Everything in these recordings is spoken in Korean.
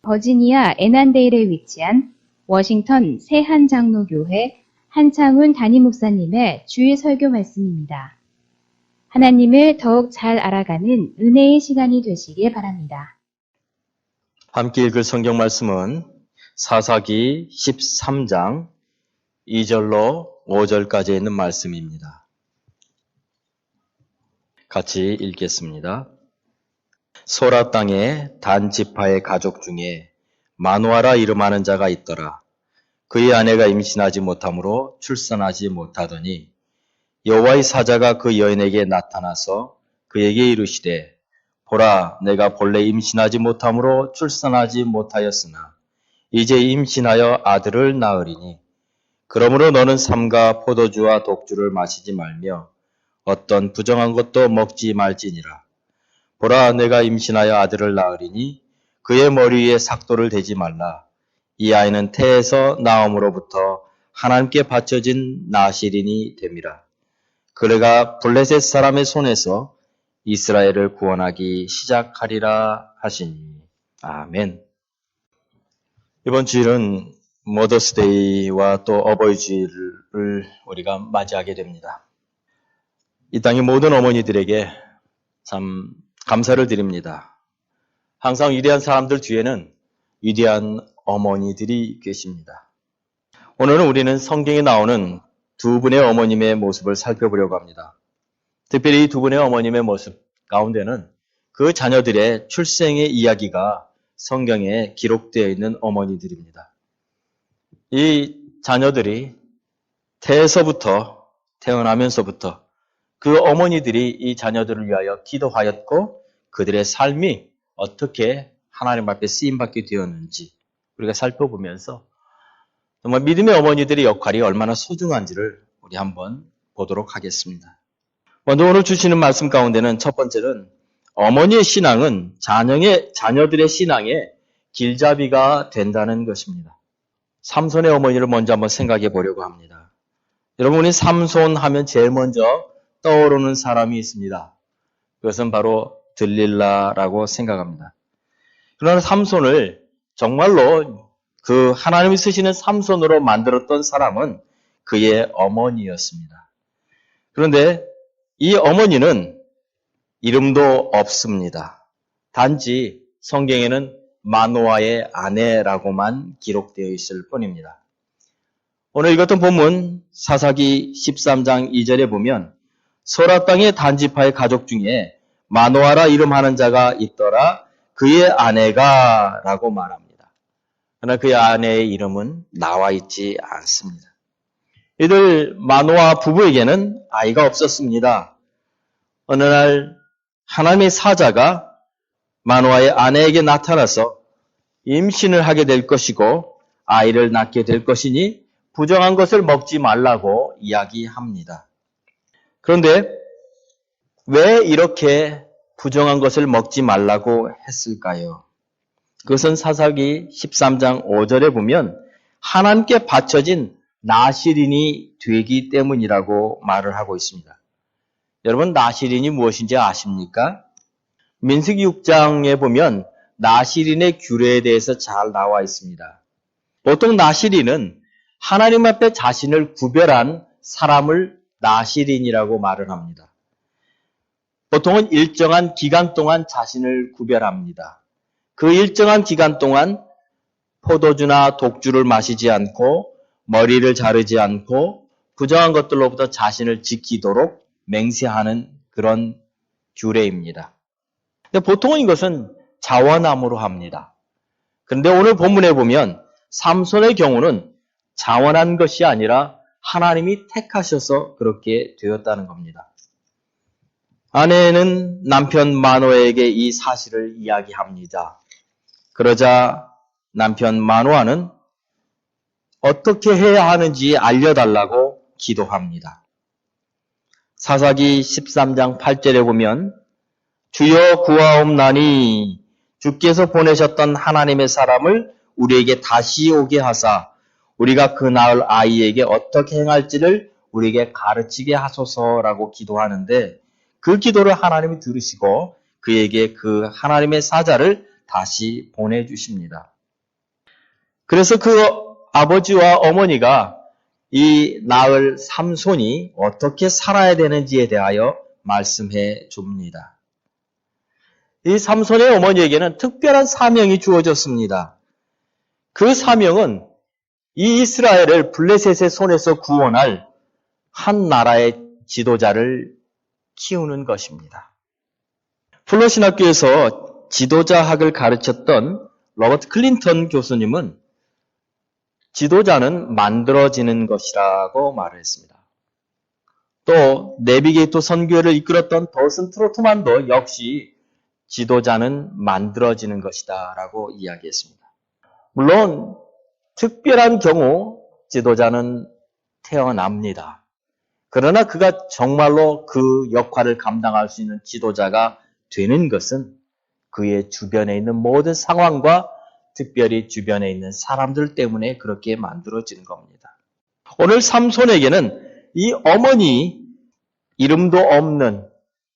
버지니아 애난데일에 위치한 워싱턴 새한장로교회 한창훈 담임목사님의 주일 설교 말씀입니다. 하나님을 더욱 잘 알아가는 은혜의 시간이 되시길 바랍니다. 함께 읽을 성경 말씀은 사사기 13장 2절로 5절까지 있는 말씀입니다. 같이 읽겠습니다. 소라 땅에 단 지파의 가족 중에 마누아라 이름하는 자가 있더라. 그의 아내가 임신하지 못하므로 출산하지 못하더니 여호와의 사자가 그 여인에게 나타나서 그에게 이르시되 보라, 내가 본래 임신하지 못하므로 출산하지 못하였으나 이제 임신하여 아들을 낳으리니 그러므로 너는 삼가 포도주와 독주를 마시지 말며 어떤 부정한 것도 먹지 말지니라. 보라, 내가 임신하여 아들을 낳으리니 그의 머리 위에 삭도를 대지 말라. 이 아이는 태에서 나옴으로부터 하나님께 바쳐진 나실인이 됨이라. 그가 블레셋 사람의 손에서 이스라엘을 구원하기 시작하리라 하시니. 아멘. 이번 주일은 머더스데이와 또 어버이 주일을 우리가 맞이하게 됩니다. 이 땅의 모든 어머니들에게 참 감사를 드립니다. 항상 위대한 사람들 뒤에는 위대한 어머니들이 계십니다. 오늘은 우리는 성경에 나오는 두 분의 어머님의 모습을 살펴보려고 합니다. 특별히 이 두 분의 어머님의 모습 가운데는 그 자녀들의 출생의 이야기가 성경에 기록되어 있는 어머니들입니다. 이 자녀들이 태에서부터 태어나면서부터 그 어머니들이 이 자녀들을 위하여 기도하였고 그들의 삶이 어떻게 하나님 앞에 쓰임받게 되었는지 우리가 살펴보면서 정말 믿음의 어머니들의 역할이 얼마나 소중한지를 우리 한번 보도록 하겠습니다. 먼저 오늘 주시는 말씀 가운데는 첫 번째는 어머니의 신앙은 자녀들의 신앙의 길잡이가 된다는 것입니다. 삼손의 어머니를 먼저 한번 생각해 보려고 합니다. 여러분이 삼손 하면 제일 먼저 떠오르는 사람이 있습니다. 그것은 바로 들릴라라고 생각합니다. 그러나 삼손을 정말로 그 하나님이 쓰시는 삼손으로 만들었던 사람은 그의 어머니였습니다. 그런데 이 어머니는 이름도 없습니다. 단지 성경에는 마노아의 아내라고만 기록되어 있을 뿐입니다. 오늘 읽었던 본문 사사기 13장 2절에 보면 소라 땅의 단지파의 가족 중에 마노아라 이름하는 자가 있더라. 그의 아내가 라고 말합니다. 그러나 그의 아내의 이름은 나와 있지 않습니다. 이들 마노아 부부에게는 아이가 없었습니다. 어느 날 하나님의 사자가 마노아의 아내에게 나타나서 임신을 하게 될 것이고 아이를 낳게 될 것이니 부정한 것을 먹지 말라고 이야기합니다. 그런데 왜 이렇게 부정한 것을 먹지 말라고 했을까요? 그것은 사사기 13장 5절에 보면 하나님께 바쳐진 나실인이 되기 때문이라고 말을 하고 있습니다. 여러분, 나실인이 무엇인지 아십니까? 민수기 6장에 보면 나실인의 규례에 대해서 잘 나와 있습니다. 보통 나실인은 하나님 앞에 자신을 구별한 사람을 나실인이라고 말을 합니다. 보통은 일정한 기간 동안 자신을 구별합니다. 그 일정한 기간 동안 포도주나 독주를 마시지 않고 머리를 자르지 않고 부정한 것들로부터 자신을 지키도록 맹세하는 그런 규례입니다. 근데 보통은 이것은 자원함으로 합니다. 그런데 오늘 본문에 보면 삼손의 경우는 자원한 것이 아니라 하나님이 택하셔서 그렇게 되었다는 겁니다. 아내는 남편 마노아에게 이 사실을 이야기합니다. 그러자 남편 마노아는 어떻게 해야 하는지 알려달라고 기도합니다. 사사기 13장 8절에 보면 주여 구하옵나니 주께서 보내셨던 하나님의 사람을 우리에게 다시 오게 하사 우리가 그 낳을 아이에게 어떻게 행할지를 우리에게 가르치게 하소서라고 기도하는데 그 기도를 하나님이 들으시고 그에게 그 하나님의 사자를 다시 보내주십니다. 그래서 그 아버지와 어머니가 이 낳을 삼손이 어떻게 살아야 되는지에 대하여 말씀해 줍니다. 이 삼손의 어머니에게는 특별한 사명이 주어졌습니다. 그 사명은 이 이스라엘을 블레셋의 손에서 구원할 한 나라의 지도자를 키우는 것입니다. 플러신학교에서 지도자학을 가르쳤던 로버트 클린턴 교수님은 지도자는 만들어지는 것이라고 말을 했습니다. 또 내비게이터 선교회를 이끌었던 더슨 트로트만도 역시 지도자는 만들어지는 것이다 라고 이야기했습니다. 물론 특별한 경우 지도자는 태어납니다. 그러나 그가 정말로 그 역할을 감당할 수 있는 지도자가 되는 것은 그의 주변에 있는 모든 상황과 특별히 주변에 있는 사람들 때문에 그렇게 만들어지는 겁니다. 오늘 삼손에게는 이 어머니, 이름도 없는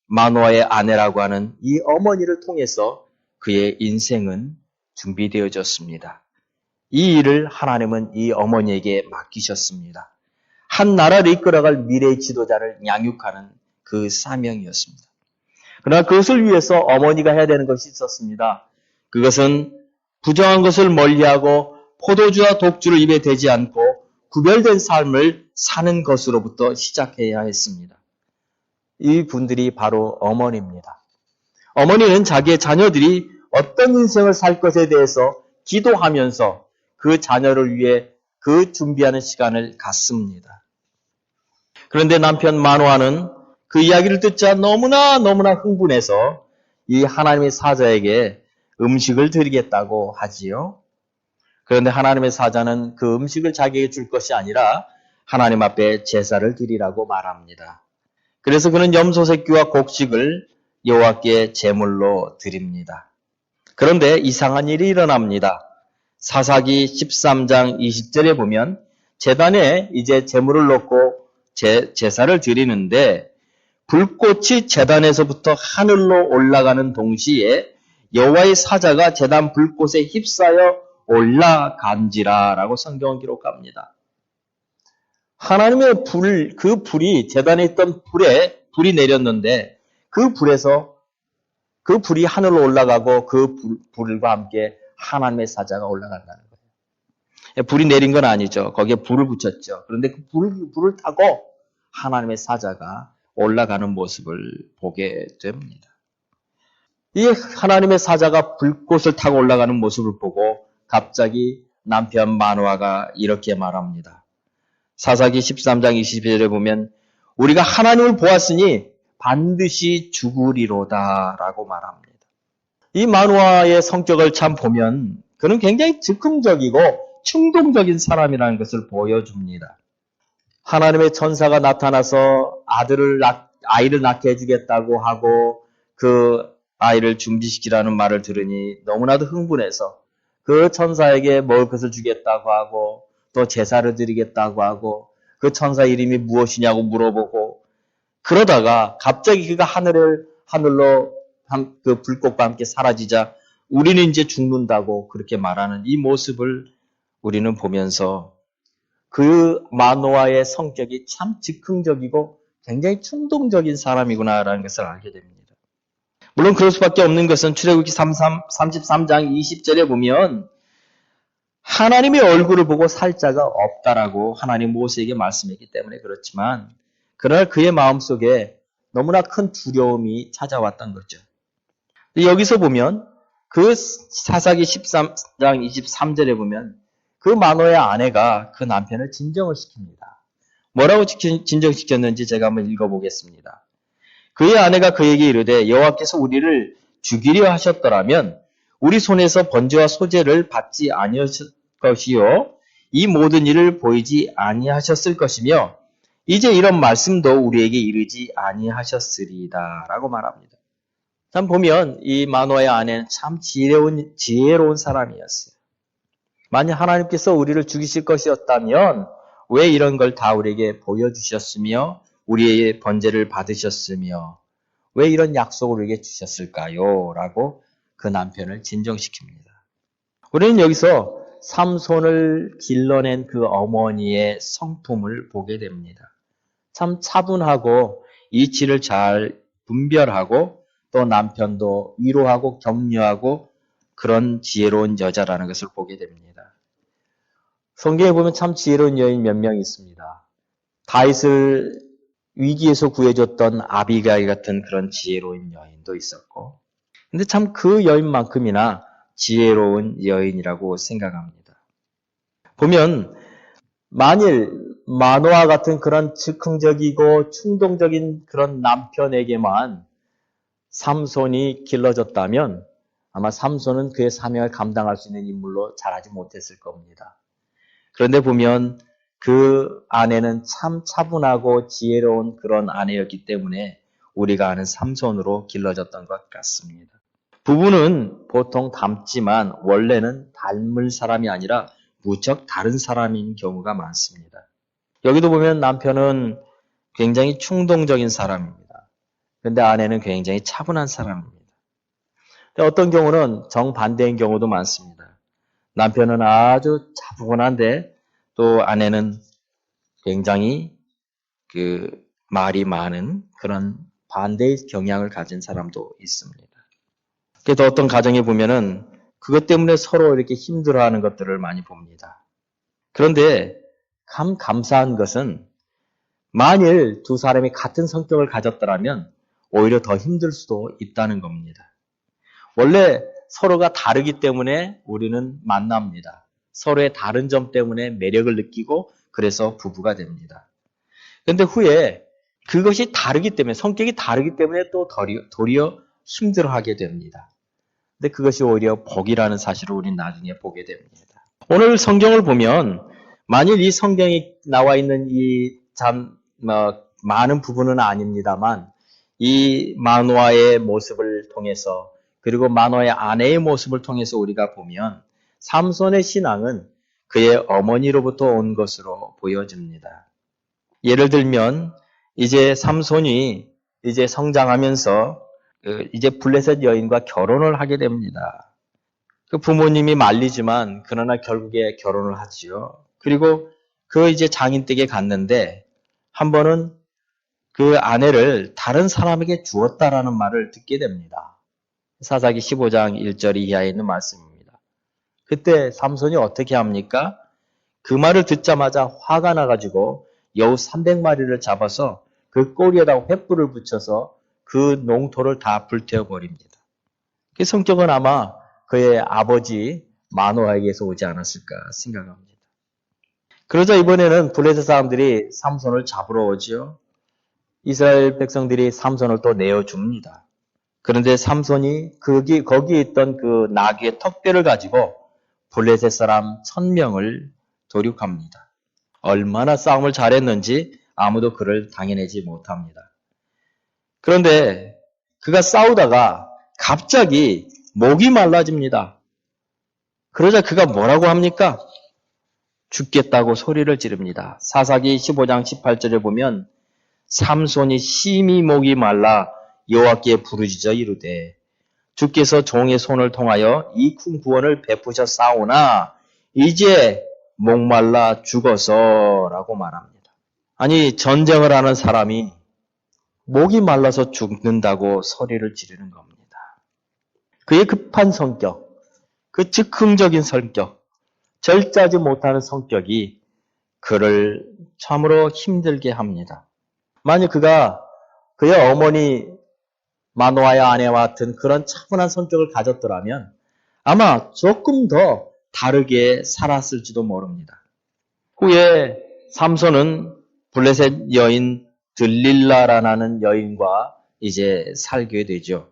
마노아의 아내라고 하는 이 어머니를 통해서 그의 인생은 준비되어졌습니다. 이 일을 하나님은 이 어머니에게 맡기셨습니다. 한 나라를 이끌어갈 미래의 지도자를 양육하는 그 사명이었습니다. 그러나 그것을 위해서 어머니가 해야 되는 것이 있었습니다. 그것은 부정한 것을 멀리하고 포도주와 독주를 입에 대지 않고 구별된 삶을 사는 것으로부터 시작해야 했습니다. 이 분들이 바로 어머니입니다. 어머니는 자기의 자녀들이 어떤 인생을 살 것에 대해서 기도하면서 그 자녀를 위해 그 준비하는 시간을 갖습니다. 그런데 남편 마노아는 그 이야기를 듣자 너무나 흥분해서 이 하나님의 사자에게 음식을 드리겠다고 하지요. 그런데 하나님의 사자는 그 음식을 자기에게 줄 것이 아니라 하나님 앞에 제사를 드리라고 말합니다. 그래서 그는 염소 새끼와 곡식을 여호와께 제물로 드립니다. 그런데 이상한 일이 일어납니다. 사사기 13장 20절에 보면 제단에 이제 제물을 놓고 제사를 드리는데 불꽃이 제단에서부터 하늘로 올라가는 동시에 여호와의 사자가 제단 불꽃에 휩싸여 올라간지라라고 성경은 기록합니다. 하나님의 그 불이 제단에 있던 불이 내렸는데 그 불이 하늘로 올라가고 그 불과 함께 하나님의 사자가 올라간다는 거예요. 불이 내린 건 아니죠. 거기에 불을 붙였죠. 그런데 그 불을 타고 하나님의 사자가 올라가는 모습을 보게 됩니다. 이 하나님의 사자가 불꽃을 타고 올라가는 모습을 보고 갑자기 남편 마노아가 이렇게 말합니다. 사사기 13장 22절에 보면 우리가 하나님을 보았으니 반드시 죽으리로다 라고 말합니다. 이 마노아의 성격을 참 보면 그는 굉장히 즉흥적이고 충동적인 사람이라는 것을 보여줍니다. 하나님의 천사가 나타나서 아이를 낳게 해주겠다고 하고 그 아이를 준비시키라는 말을 들으니 너무나도 흥분해서 그 천사에게 먹을 것을 주겠다고 하고 또 제사를 드리겠다고 하고 그 천사 이름이 무엇이냐고 물어보고 그러다가 갑자기 그가 하늘로 그 불꽃과 함께 사라지자 우리는 이제 죽는다고 그렇게 말하는 이 모습을 우리는 보면서 그 마노아의 성격이 참 즉흥적이고 굉장히 충동적인 사람이구나라는 것을 알게 됩니다. 물론 그럴 수밖에 없는 것은 출애굽기 33장 20절에 보면 하나님의 얼굴을 보고 살 자가 없다라고 하나님 모세에게 말씀했기 때문에 그렇지만 그러나 그의 마음속에 너무나 큰 두려움이 찾아왔던 거죠. 여기서 보면 그 사사기 13장 23절에 보면 그 마노아의 아내가 그 남편을 진정을 시킵니다. 뭐라고 진정시켰는지 제가 한번 읽어보겠습니다. 그의 아내가 그에게 이르되 여호와께서 우리를 죽이려 하셨더라면 우리 손에서 번제와 소제를 받지 아니하셨을 것이요 이 모든 일을 보이지 아니하셨을 것이며 이제 이런 말씀도 우리에게 이르지 아니하셨으리이다 라고 말합니다. 참 보면 이 마노아의 아내는 참 지혜로운 사람이었어요. 만약 하나님께서 우리를 죽이실 것이었다면 왜 이런 걸 다 우리에게 보여주셨으며 우리의 번제를 받으셨으며 왜 이런 약속을 우리에게 주셨을까요? 라고 그 남편을 진정시킵니다. 우리는 여기서 삼손을 길러낸 그 어머니의 성품을 보게 됩니다. 참 차분하고 이치를 잘 분별하고 또 남편도 위로하고 격려하고 그런 지혜로운 여자라는 것을 보게 됩니다. 성경에 보면 참 지혜로운 여인 몇 명 있습니다. 다윗을 위기에서 구해줬던 아비가일 같은 그런 지혜로운 여인도 있었고, 근데 참 그 여인만큼이나 지혜로운 여인이라고 생각합니다. 보면 만일 마노아 같은 그런 즉흥적이고 충동적인 그런 남편에게만 삼손이 길러졌다면 아마 삼손은 그의 사명을 감당할 수 있는 인물로 자라지 못했을 겁니다. 그런데 보면 그 아내는 참 차분하고 지혜로운 그런 아내였기 때문에 우리가 아는 삼손으로 길러졌던 것 같습니다. 부부는 보통 닮지만 원래는 닮을 사람이 아니라 무척 다른 사람인 경우가 많습니다. 여기도 보면 남편은 굉장히 충동적인 사람입니다. 그런데 아내는 굉장히 차분한 사람입니다. 어떤 경우는 정반대인 경우도 많습니다. 남편은 아주 차분한데 또 아내는 굉장히 말이 많은 그런 반대의 경향을 가진 사람도 있습니다. 그래서 어떤 가정에 보면은 그것 때문에 서로 이렇게 힘들어하는 것들을 많이 봅니다. 그런데 감사한 것은 만일 두 사람이 같은 성격을 가졌더라면 오히려 더 힘들 수도 있다는 겁니다. 원래 서로가 다르기 때문에 우리는 만납니다. 서로의 다른 점 때문에 매력을 느끼고 그래서 부부가 됩니다. 그런데 후에 그것이 다르기 때문에, 성격이 다르기 때문에 또 도리어 힘들어하게 됩니다. 근데 그것이 오히려 복이라는 사실을 우리는 나중에 보게 됩니다. 오늘 성경을 보면 만일 이 성경에 나와 있는 이 많은 부분은 아닙니다만 이 마노아의 모습을 통해서 그리고 마노아의 아내의 모습을 통해서 우리가 보면 삼손의 신앙은 그의 어머니로부터 온 것으로 보여집니다. 예를 들면 이제 삼손이 이제 성장하면서 이제 블레셋 여인과 결혼을 하게 됩니다. 그 부모님이 말리지만 그러나 결국에 결혼을 하지요. 그리고 그 이제 장인 댁에 갔는데 한 번은 그 아내를 다른 사람에게 주었다라는 말을 듣게 됩니다. 사사기 15장 1절 이하에 있는 말씀입니다. 그때 삼손이 어떻게 합니까? 그 말을 듣자마자 화가 나가지고 여우 300마리를 잡아서 그 꼬리에다 횃불을 붙여서 그 농토를 다 불태워버립니다. 그 성격은 아마 그의 아버지 마노아에게서 오지 않았을까 생각합니다. 그러자 이번에는 블레셋 사람들이 삼손을 잡으러 오지요. 이스라엘 백성들이 삼손을 또 내어줍니다. 그런데 삼손이 거기에 있던 그 나귀의 턱뼈를 가지고 블레셋 사람 1000명을 도륙합니다. 얼마나 싸움을 잘했는지 아무도 그를 당해내지 못합니다. 그런데 그가 싸우다가 갑자기 목이 말라집니다. 그러자 그가 뭐라고 합니까? 죽겠다고 소리를 지릅니다. 사사기 15장 18절에 보면 삼손이 심히 목이 말라 여호와께 부르짖어 이르되 주께서 종의 손을 통하여 이 큰 구원을 베푸셨사오나 이제 목말라 죽어서라고 말합니다. 아니 전쟁을 하는 사람이 목이 말라서 죽는다고 소리를 지르는 겁니다. 그의 급한 성격, 그 즉흥적인 성격, 절제하지 못하는 성격이 그를 참으로 힘들게 합니다. 만약 그가 그의 어머니 마노아의 아내와 같은 그런 차분한 성격을 가졌더라면 아마 조금 더 다르게 살았을지도 모릅니다. 후에 삼손은 블레셋 여인 들릴라라는 여인과 이제 살게 되죠.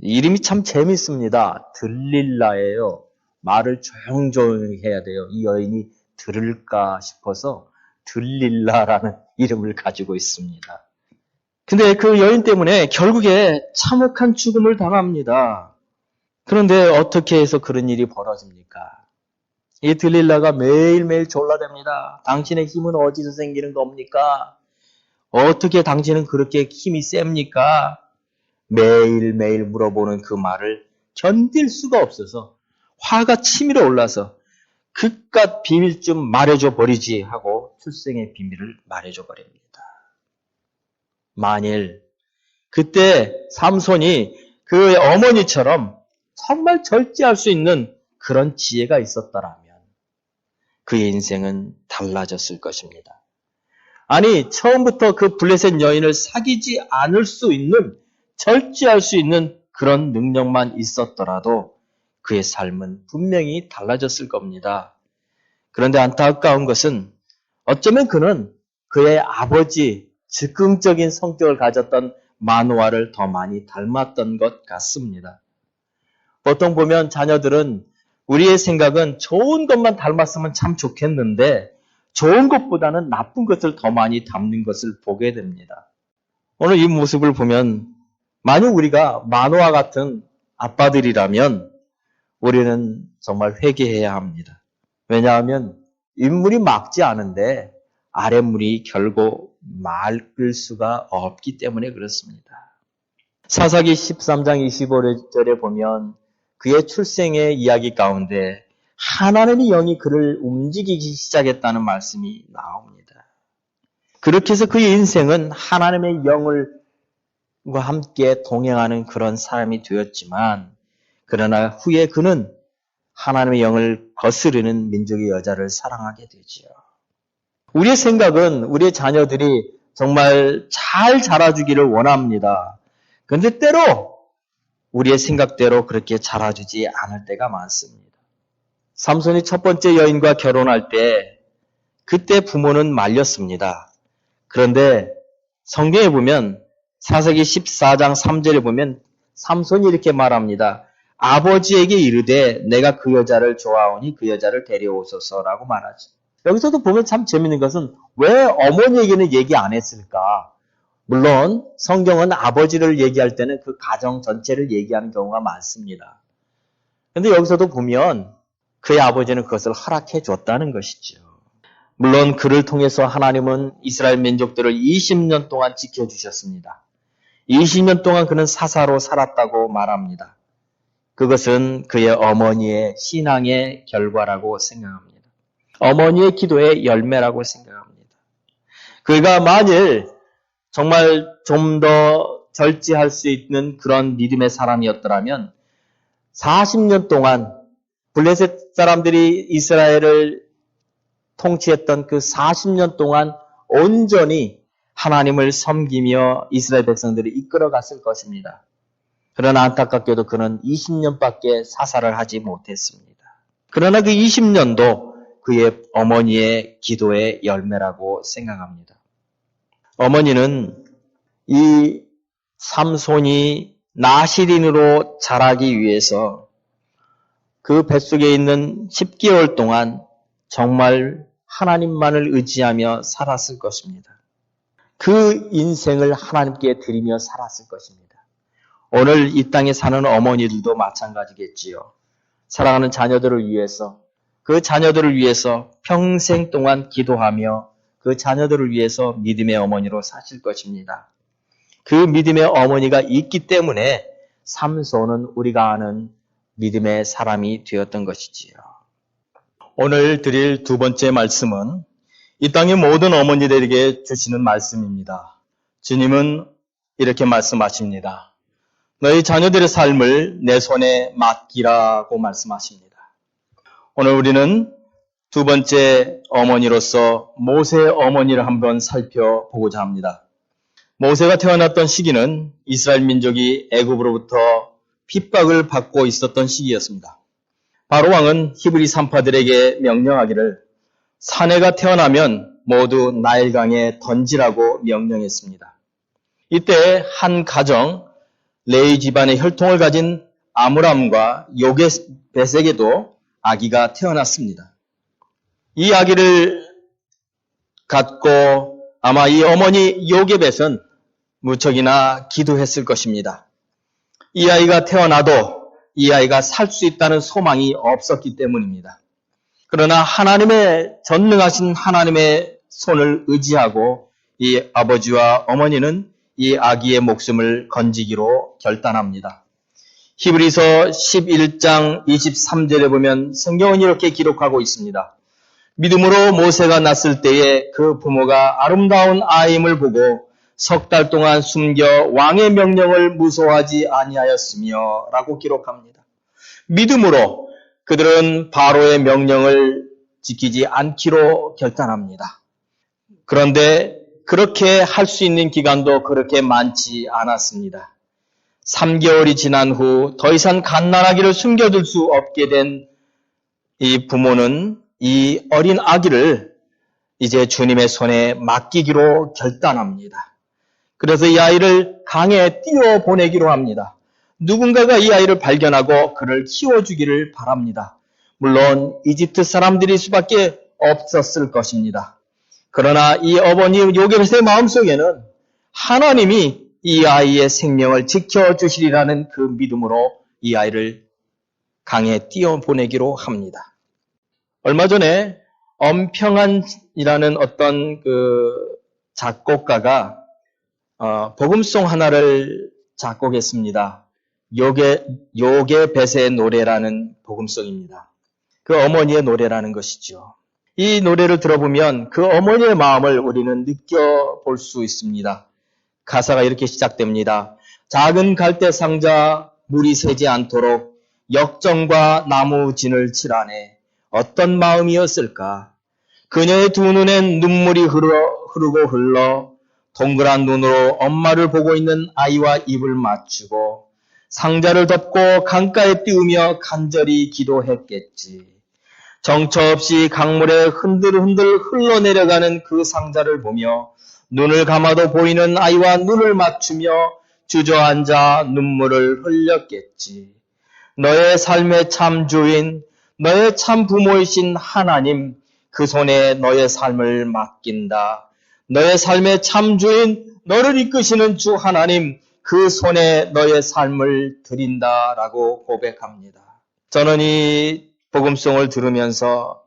이름이 참 재밌습니다. 들릴라예요. 말을 조용조용히 해야 돼요. 이 여인이 들을까 싶어서 들릴라라는 이름을 가지고 있습니다. 근데 그 여인 때문에 결국에 참혹한 죽음을 당합니다. 그런데 어떻게 해서 그런 일이 벌어집니까? 이 들릴라가 매일매일 졸라댑니다. 당신의 힘은 어디서 생기는 겁니까? 어떻게 당신은 그렇게 힘이 셉니까? 매일매일 물어보는 그 말을 견딜 수가 없어서 화가 치밀어 올라서 그깟 비밀 좀 말해줘 버리지 하고 출생의 비밀을 말해줘 버립니다. 만일 그때 삼손이 그 어머니처럼 정말 절제할 수 있는 그런 지혜가 있었더라면 그의 인생은 달라졌을 것입니다. 아니, 처음부터 그 블레셋 여인을 사귀지 않을 수 있는, 절제할 수 있는 그런 능력만 있었더라도 그의 삶은 분명히 달라졌을 겁니다. 그런데 안타까운 것은 어쩌면 그는 그의 아버지, 즉흥적인 성격을 가졌던 마노아를 더 많이 닮았던 것 같습니다. 보통 보면 자녀들은 우리의 생각은 좋은 것만 닮았으면 참 좋겠는데 좋은 것보다는 나쁜 것을 더 많이 닮는 것을 보게 됩니다. 오늘 이 모습을 보면 만약 우리가 마노아 같은 아빠들이라면 우리는 정말 회개해야 합니다. 왜냐하면 윗물이 막지 않은데 아랫물이 결국 맑을 수가 없기 때문에 그렇습니다. 사사기 13장 25절에 보면 그의 출생의 이야기 가운데 하나님의 영이 그를 움직이기 시작했다는 말씀이 나옵니다. 그렇게 해서 그의 인생은 하나님의 영과 함께 동행하는 그런 사람이 되었지만 그러나 후에 그는 하나님의 영을 거스르는 민족의 여자를 사랑하게 되지요. 우리의 생각은 우리의 자녀들이 정말 잘 자라주기를 원합니다. 그런데 때로 우리의 생각대로 그렇게 자라주지 않을 때가 많습니다. 삼손이 첫 번째 여인과 결혼할 때 그때 부모는 말렸습니다. 그런데 성경에 보면 사사기 14장 3절에 보면 삼손이 이렇게 말합니다. 아버지에게 이르되 내가 그 여자를 좋아하오니 그 여자를 데려오소서라고 말하죠. 여기서도 보면 참 재밌는 것은 왜 어머니에게는 얘기 안 했을까? 물론 성경은 아버지를 얘기할 때는 그 가정 전체를 얘기하는 경우가 많습니다. 그런데 여기서도 보면 그의 아버지는 그것을 허락해 줬다는 것이죠. 물론 그를 통해서 하나님은 이스라엘 민족들을 20년 동안 지켜주셨습니다. 20년 동안 그는 사사로 살았다고 말합니다. 그것은 그의 어머니의 신앙의 결과라고 생각합니다. 어머니의 기도의 열매라고 생각합니다. 그가 만일 정말 좀 더 절제할 수 있는 그런 믿음의 사람이었더라면 40년 동안 블레셋 사람들이 이스라엘을 통치했던 그 40년 동안 온전히 하나님을 섬기며 이스라엘 백성들이 이끌어갔을 것입니다. 그러나 안타깝게도 그는 20년밖에 사사를 하지 못했습니다. 그러나 그 20년도 그의 어머니의 기도의 열매라고 생각합니다. 어머니는 이 삼손이 나시린으로 자라기 위해서 그 뱃속에 있는 10개월 동안 정말 하나님만을 의지하며 살았을 것입니다. 그 인생을 하나님께 드리며 살았을 것입니다. 오늘 이 땅에 사는 어머니들도 마찬가지겠지요. 사랑하는 자녀들을 위해서, 그 자녀들을 위해서 평생 동안 기도하며 그 자녀들을 위해서 믿음의 어머니로 사실 것입니다. 그 믿음의 어머니가 있기 때문에 삼손은 우리가 아는 믿음의 사람이 되었던 것이지요. 오늘 드릴 두 번째 말씀은 이 땅의 모든 어머니들에게 주시는 말씀입니다. 주님은 이렇게 말씀하십니다. 너희 자녀들의 삶을 내 손에 맡기라고 말씀하십니다. 오늘 우리는 두 번째 어머니로서 모세의 어머니를 한번 살펴보고자 합니다. 모세가 태어났던 시기는 이스라엘 민족이 애굽으로부터 핍박을 받고 있었던 시기였습니다. 바로 왕은 히브리 산파들에게 명령하기를 사내가 태어나면 모두 나일강에 던지라고 명령했습니다. 이때 한 가정 레위 집안의 혈통을 가진 아므람과 요게벳에게도 아기가 태어났습니다. 이 아기를 갖고 아마 이 어머니 요게벳은 무척이나 기도했을 것입니다. 이 아이가 태어나도 이 아이가 살 수 있다는 소망이 없었기 때문입니다. 그러나 하나님의 전능하신 하나님의 손을 의지하고 이 아버지와 어머니는 이 아기의 목숨을 건지기로 결단합니다. 히브리서 11장 23절에 보면 성경은 이렇게 기록하고 있습니다. 믿음으로 모세가 났을 때에 그 부모가 아름다운 아임을 보고 석 달 동안 숨겨 왕의 명령을 무소하지 아니하였으며 라고 기록합니다. 믿음으로 그들은 바로의 명령을 지키지 않기로 결단합니다. 그런데 그렇게 할 수 있는 기간도 그렇게 많지 않았습니다. 3개월이 지난 후 더 이상 갓난아기를 숨겨둘 수 없게 된 이 부모는 이 어린 아기를 이제 주님의 손에 맡기기로 결단합니다. 그래서 이 아이를 강에 띄워 보내기로 합니다. 누군가가 이 아이를 발견하고 그를 키워주기를 바랍니다. 물론 이집트 사람들일 수밖에 없었을 것입니다. 그러나 이 어머니 요게벳의 마음속에는 하나님이 이 아이의 생명을 지켜주시리라는 그 믿음으로 이 아이를 강에 띄워 보내기로 합니다. 얼마 전에 엄평한이라는 어떤 그 작곡가가 복음송 하나를 작곡했습니다. 요게벳의 노래라는 복음송입니다. 그 어머니의 노래라는 것이죠. 이 노래를 들어보면 그 어머니의 마음을 우리는 느껴볼 수 있습니다. 가사가 이렇게 시작됩니다. 작은 갈대 상자 물이 새지 않도록 역정과 나무 진을 칠하네. 어떤 마음이었을까? 그녀의 두 눈엔 눈물이 흐르고 흘러 동그란 눈으로 엄마를 보고 있는 아이와 입을 맞추고 상자를 덮고 강가에 띄우며 간절히 기도했겠지. 정처 없이 강물에 흔들흔들 흘러내려가는 그 상자를 보며 눈을 감아도 보이는 아이와 눈을 맞추며 주저앉아 눈물을 흘렸겠지. 너의 삶의 참 주인, 너의 참 부모이신 하나님, 그 손에 너의 삶을 맡긴다. 너의 삶의 참 주인, 너를 이끄시는 주 하나님, 그 손에 너의 삶을 드린다라고 고백합니다. 저는 이 복음송을 들으면서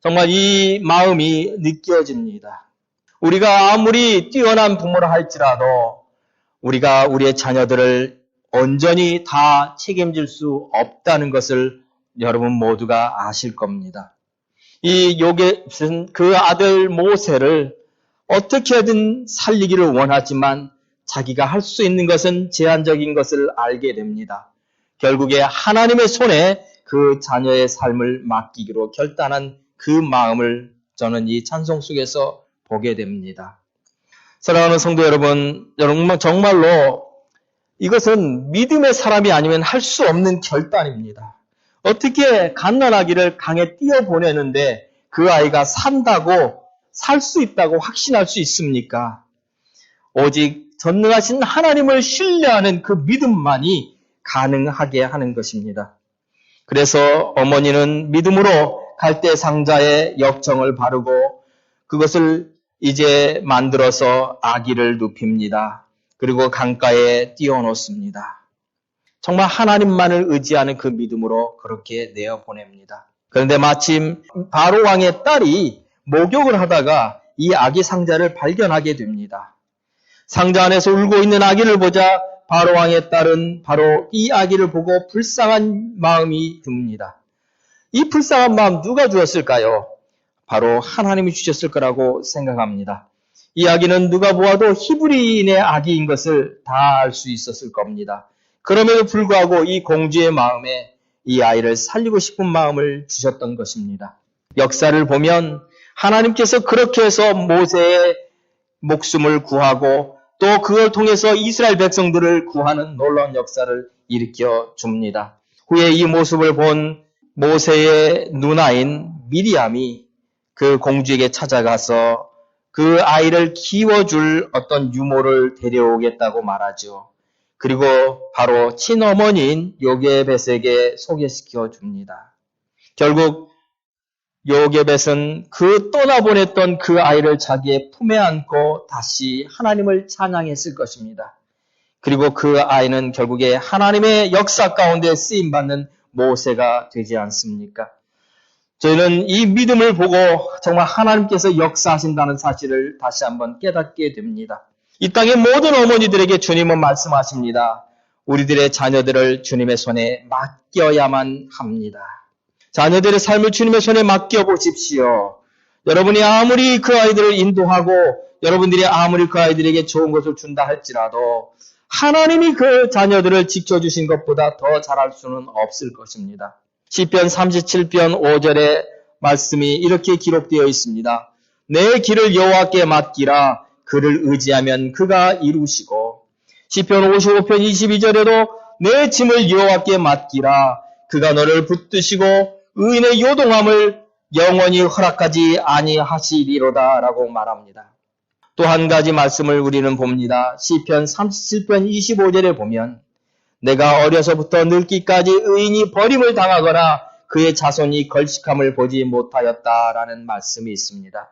정말 이 마음이 느껴집니다. 우리가 아무리 뛰어난 부모라 할지라도 우리가 우리의 자녀들을 온전히 다 책임질 수 없다는 것을 여러분 모두가 아실 겁니다. 이 요게벳은 그 아들 모세를 어떻게든 살리기를 원하지만 자기가 할 수 있는 것은 제한적인 것을 알게 됩니다. 결국에 하나님의 손에 그 자녀의 삶을 맡기기로 결단한 그 마음을 저는 이 찬송 속에서 보게 됩니다. 사랑하는 성도 여러분, 정말로 이것은 믿음의 사람이 아니면 할 수 없는 결단입니다. 어떻게 갓난아기를 강에 띄워보내는데 그 아이가 산다고, 살 수 있다고 확신할 수 있습니까? 오직 전능하신 하나님을 신뢰하는 그 믿음만이 가능하게 하는 것입니다. 그래서 어머니는 믿음으로 갈대 상자에 역정을 바르고 그것을 이제 만들어서 아기를 눕힙니다. 그리고 강가에 띄워놓습니다. 정말 하나님만을 의지하는 그 믿음으로 그렇게 내어보냅니다. 그런데 마침 바로 왕의 딸이 목욕을 하다가 이 아기 상자를 발견하게 됩니다. 상자 안에서 울고 있는 아기를 보자 바로 왕의 딸은 바로 이 아기를 보고 불쌍한 마음이 듭니다. 이 불쌍한 마음 누가 주었을까요? 바로 하나님이 주셨을 거라고 생각합니다. 이 아기는 누가 보아도 히브리인의 아기인 것을 다 알 수 있었을 겁니다. 그럼에도 불구하고 이 공주의 마음에 이 아이를 살리고 싶은 마음을 주셨던 것입니다. 역사를 보면 하나님께서 그렇게 해서 모세의 목숨을 구하고 또 그걸 통해서 이스라엘 백성들을 구하는 놀라운 역사를 일으켜 줍니다. 후에 이 모습을 본 모세의 누나인 미리암이 그 공주에게 찾아가서 그 아이를 키워줄 어떤 유모를 데려오겠다고 말하죠. 그리고 바로 친어머니인 요게벳에게 소개시켜 줍니다. 결국 요게벳은 그 떠나보냈던 그 아이를 자기의 품에 안고 다시 하나님을 찬양했을 것입니다. 그리고 그 아이는 결국에 하나님의 역사 가운데 쓰임받는 모세가 되지 않습니까? 저희는 이 믿음을 보고 정말 하나님께서 역사하신다는 사실을 다시 한번 깨닫게 됩니다. 이 땅의 모든 어머니들에게 주님은 말씀하십니다. 우리들의 자녀들을 주님의 손에 맡겨야만 합니다. 자녀들의 삶을 주님의 손에 맡겨보십시오. 여러분이 아무리 그 아이들을 인도하고 여러분들이 아무리 그 아이들에게 좋은 것을 준다 할지라도 하나님이 그 자녀들을 지켜주신 것보다 더 잘할 수는 없을 것입니다. 시편 37편 5절의 말씀이 이렇게 기록되어 있습니다. 내 길을 여호와께 맡기라. 그를 의지하면 그가 이루시고. 시편 55편 22절에도 내 짐을 여호와께 맡기라. 그가 너를 붙드시고 의인의 요동함을 영원히 허락하지 아니하시리로다 라고 말합니다. 또 한 가지 말씀을 우리는 봅니다. 시편 37편 25절에 보면 내가 어려서부터 늙기까지 의인이 버림을 당하거나 그의 자손이 걸식함을 보지 못하였다라는 말씀이 있습니다.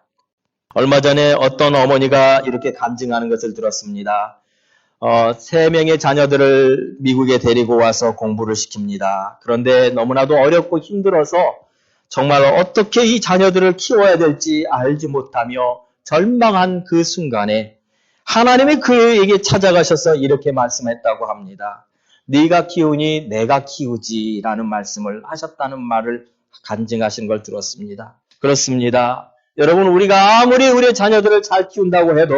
얼마 전에 어떤 어머니가 이렇게 간증하는 것을 들었습니다. 3명의 자녀들을 미국에 데리고 와서 공부를 시킵니다. 그런데 너무나도 어렵고 힘들어서 정말 어떻게 이 자녀들을 키워야 될지 알지 못하며 절망한 그 순간에 하나님이 그에게 찾아가셔서 이렇게 말씀했다고 합니다. 네가 키우니 내가 키우지 라는 말씀을 하셨다는 말을 간증하신 걸 들었습니다. 그렇습니다. 여러분, 우리가 아무리 우리의 자녀들을 잘 키운다고 해도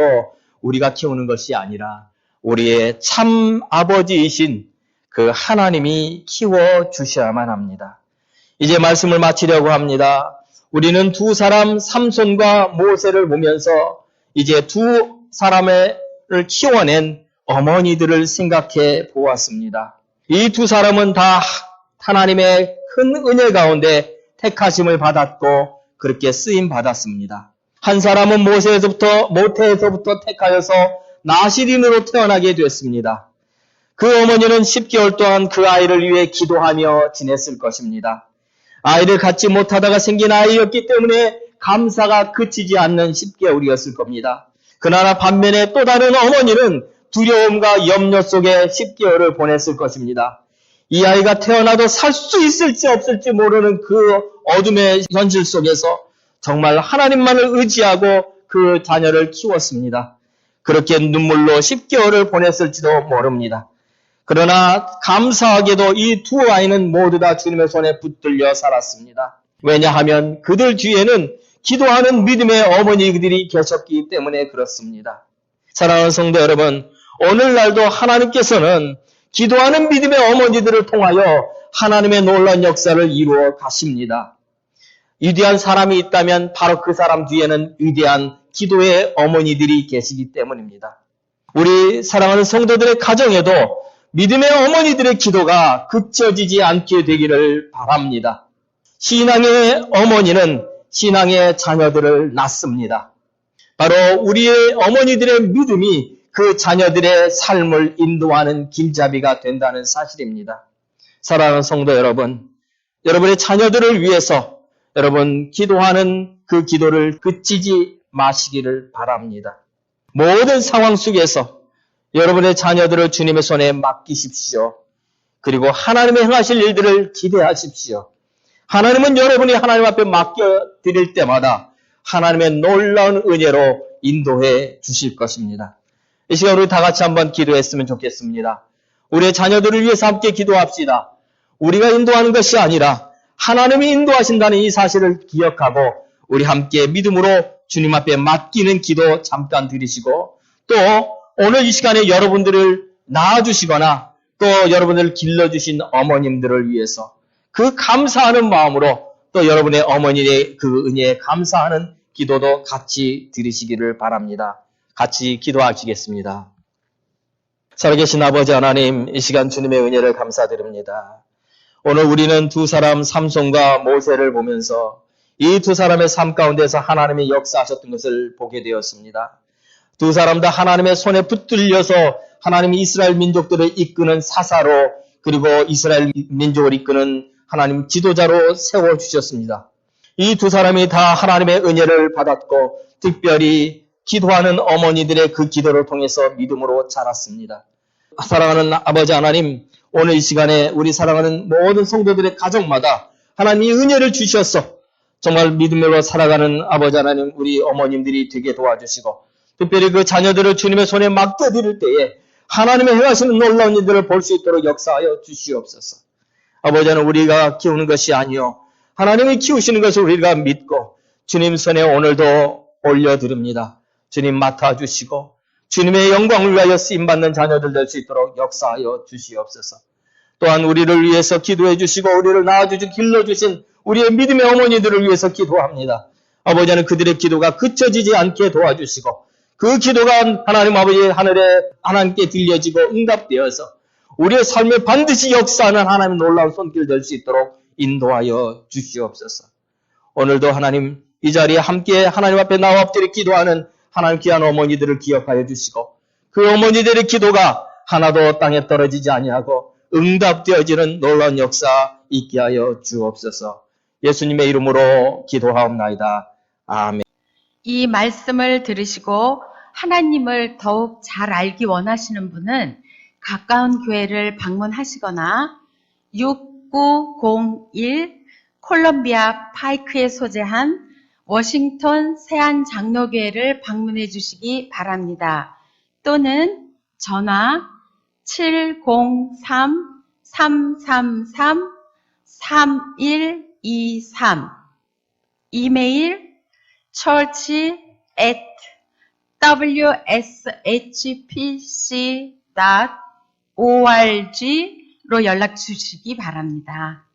우리가 키우는 것이 아니라 우리의 참 아버지이신 그 하나님이 키워주셔야만 합니다. 이제 말씀을 마치려고 합니다. 우리는 두 사람 삼손과 모세를 보면서 이제 두 사람을 키워낸 어머니들을 생각해 보았습니다. 이 두 사람은 다 하나님의 큰 은혜 가운데 택하심을 받았고 그렇게 쓰임 받았습니다. 한 사람은 모태에서부터 택하여서 나시린으로 태어나게 됐습니다. 그 어머니는 10개월 동안 그 아이를 위해 기도하며 지냈을 것입니다. 아이를 갖지 못하다가 생긴 아이였기 때문에 감사가 그치지 않는 10개월이었을 겁니다. 그러나 반면에 또 다른 어머니는 두려움과 염려 속에 10개월을 보냈을 것입니다. 이 아이가 태어나도 살 수 있을지 없을지 모르는 그 어둠의 현실 속에서 정말 하나님만을 의지하고 그 자녀를 키웠습니다. 그렇게 눈물로 10개월을 보냈을지도 모릅니다. 그러나 감사하게도 이 두 아이는 모두 다 주님의 손에 붙들려 살았습니다. 왜냐하면 그들 뒤에는 기도하는 믿음의 어머니들이 계셨기 때문에 그렇습니다. 사랑하는 성도 여러분, 오늘날도 하나님께서는 기도하는 믿음의 어머니들을 통하여 하나님의 놀라운 역사를 이루어 가십니다. 위대한 사람이 있다면 바로 그 사람 뒤에는 위대한 기도의 어머니들이 계시기 때문입니다. 우리 사랑하는 성도들의 가정에도 믿음의 어머니들의 기도가 그쳐지지 않게 되기를 바랍니다. 신앙의 어머니는 신앙의 자녀들을 낳습니다. 바로 우리의 어머니들의 믿음이 그 자녀들의 삶을 인도하는 길잡이가 된다는 사실입니다. 사랑하는 성도 여러분, 여러분의 자녀들을 위해서 여러분 기도하는 그 기도를 그치지 마시기를 바랍니다. 모든 상황 속에서 여러분의 자녀들을 주님의 손에 맡기십시오. 그리고 하나님의 행하실 일들을 기대하십시오. 하나님은 여러분이 하나님 앞에 맡겨드릴 때마다 하나님의 놀라운 은혜로 인도해 주실 것입니다. 이 시간 우리 다 같이 한번 기도했으면 좋겠습니다. 우리의 자녀들을 위해서 함께 기도합시다. 우리가 인도하는 것이 아니라 하나님이 인도하신다는 이 사실을 기억하고 우리 함께 믿음으로 주님 앞에 맡기는 기도 잠깐 드리시고 또 오늘 이 시간에 여러분들을 낳아주시거나 또 여러분들을 길러주신 어머님들을 위해서 그 감사하는 마음으로 또 여러분의 어머니의 그 은혜에 감사하는 기도도 같이 드리시기를 바랍니다. 같이 기도하시겠습니다. 살아계신 아버지 하나님, 이 시간 주님의 은혜를 감사드립니다. 오늘 우리는 두 사람 삼손과 모세를 보면서 이 두 사람의 삶 가운데서 하나님이 역사하셨던 것을 보게 되었습니다. 두 사람 다 하나님의 손에 붙들려서 하나님이 이스라엘 민족들을 이끄는 사사로 그리고 이스라엘 민족을 이끄는 하나님 지도자로 세워주셨습니다. 이 두 사람이 다 하나님의 은혜를 받았고 특별히 기도하는 어머니들의 그 기도를 통해서 믿음으로 자랐습니다. 사랑하는 아버지 하나님, 오늘 이 시간에 우리 사랑하는 모든 성도들의 가정마다 하나님이 은혜를 주셔서 정말 믿음으로 살아가는 아버지 하나님, 우리 어머님들이 되게 도와주시고 특별히 그 자녀들을 주님의 손에 맡겨드릴 때에 하나님의 행하시는 놀라운 일들을 볼 수 있도록 역사하여 주시옵소서. 아버지, 하나님, 우리가 키우는 것이 아니요 하나님이 키우시는 것을 우리가 믿고 주님 손에 오늘도 올려드립니다. 주님 맡아주시고 주님의 영광을 위하여 쓰임받는 자녀들 될 수 있도록 역사하여 주시옵소서. 또한 우리를 위해서 기도해 주시고 우리를 낳아주신 길러주신 우리의 믿음의 어머니들을 위해서 기도합니다. 아버지, 하나님, 그들의 기도가 그쳐지지 않게 도와주시고 그 기도가 하나님 아버지 하늘에 하나님께 들려지고 응답되어서 우리의 삶에 반드시 역사하는 하나님의 놀라운 손길 될 수 있도록 인도하여 주시옵소서. 오늘도 하나님 이 자리에 함께 하나님 앞에 나와 엎드려 기도하는 하나님 귀한 어머니들을 기억하여 주시고 그 어머니들의 기도가 하나도 땅에 떨어지지 아니하고 응답되어지는 놀라운 역사 있게 하여 주옵소서. 예수님의 이름으로 기도하옵나이다. 아멘. 이 말씀을 들으시고 하나님을 더욱 잘 알기 원하시는 분은 가까운 교회를 방문하시거나 6901 콜럼비아 파이크에 소재한 워싱턴 세안장로교회를 방문해 주시기 바랍니다. 또는 전화 703-333-3123 이메일 church@wshpc.org로 연락 주시기 바랍니다.